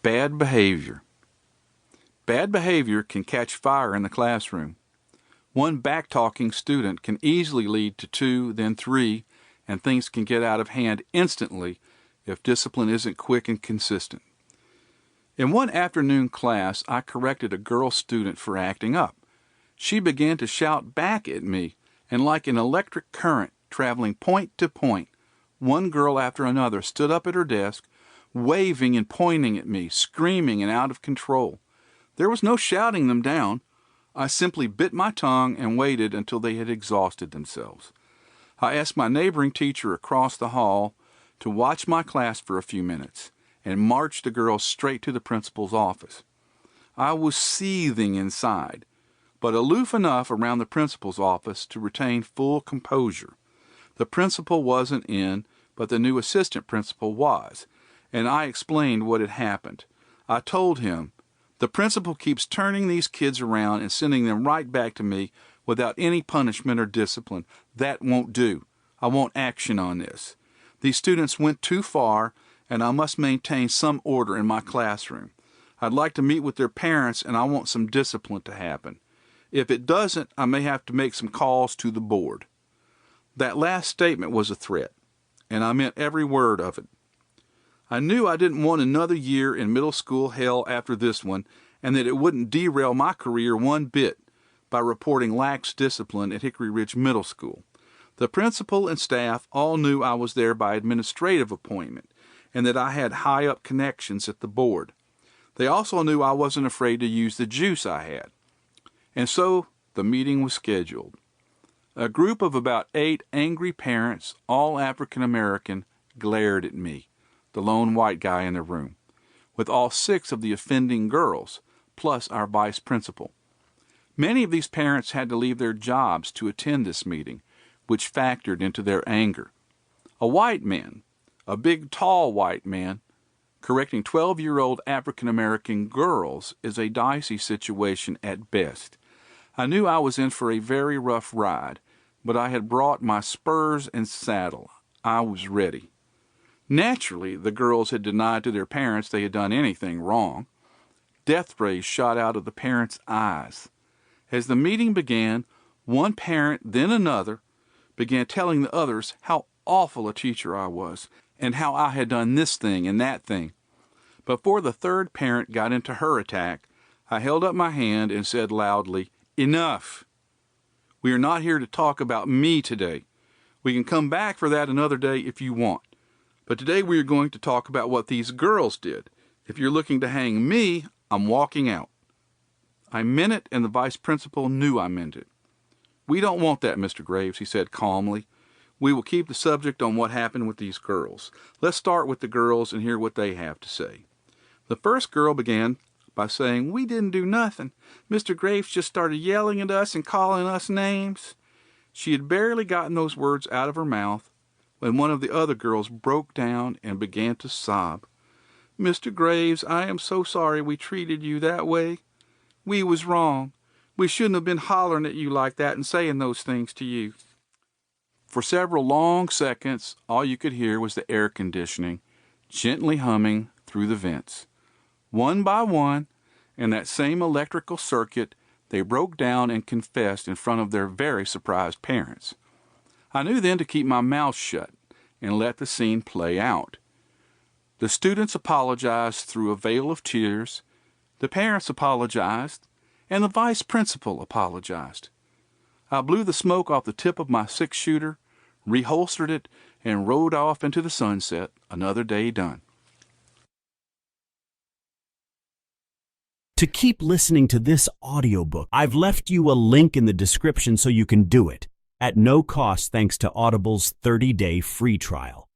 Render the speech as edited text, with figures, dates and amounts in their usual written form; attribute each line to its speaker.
Speaker 1: Bad behavior. Bad behavior can catch fire in the classroom. One back-talking student can easily lead to 2, then 3, and things can get out of hand instantly if discipline isn't quick and consistent. In one afternoon class, I corrected a girl student for acting up. She began to shout back at me, and like an electric current traveling point to point, one girl after another stood up at her desk, waving and pointing at me, screaming and out of control. There was no shouting them down. I simply bit my tongue and waited until they had exhausted themselves. I asked my neighboring teacher across the hall to watch my class for a few minutes and marched the girls straight to the principal's office. I was seething inside, but aloof enough around the principal's office to retain full composure. The principal wasn't in, but the new assistant principal was, and I explained what had happened. I told him, "The principal keeps turning these kids around and sending them right back to me without any punishment or discipline. That won't do. I want action on this. These students went too far, and I must maintain some order in my classroom. I'd like to meet with their parents, and I want some discipline to happen. If it doesn't, I may have to make some calls to the board." That last statement was a threat, and I meant every word of it. I knew I didn't want another year in middle school hell after this one, and that it wouldn't derail my career one bit by reporting lax discipline at Hickory Ridge Middle School. The principal and staff all knew I was there by administrative appointment, and that I had high-up connections at the board. They also knew I wasn't afraid to use the juice I had. And so the meeting was scheduled. A group of about 8 angry parents, all African American, glared at me, the lone white guy in the room, with all 6 of the offending girls, plus our vice principal. Many of these parents had to leave their jobs to attend this meeting, which factored into their anger. A white man, a big, tall white man, correcting 12-year-old African American girls is a dicey situation at best. I knew I was in for a very rough ride, but I had brought my spurs and saddle. I was ready. Naturally, the girls had denied to their parents they had done anything wrong. Death rays shot out of the parents' eyes. As the meeting began, one parent, then another, began telling the others how awful a teacher I was, and how I had done this thing and that thing. Before the third parent got into her attack, I held up my hand and said loudly, "Enough! We are not here to talk about me today. We can come back for that another day if you want. But today we are going to talk about what these girls did. If you're looking to hang me, I'm walking out." I meant it, and the vice principal knew I meant it. "We don't want that, Mr. Graves," he said calmly. "We will keep the subject on what happened with these girls. Let's start with the girls and hear what they have to say." The first girl began by saying, "We didn't do nothing. Mr. Graves just started yelling at us and calling us names." She had barely gotten those words out of her mouth when one of the other girls broke down and began to sob. "Mr. Graves, I am so sorry we treated you that way. We was wrong. We shouldn't have been hollering at you like that and saying those things to you." For several long seconds, all you could hear was the air conditioning gently humming through the vents. One by one, in that same electrical circuit, they broke down and confessed in front of their very surprised parents. I knew then to keep my mouth shut and let the scene play out. The students apologized through a veil of tears, the parents apologized, and the vice principal apologized. I blew the smoke off the tip of my 6-shooter, reholstered it, and rode off into the sunset, another day done.
Speaker 2: To keep listening to this audiobook, I've left you a link in the description so you can do it, at no cost thanks to Audible's 30-day free trial.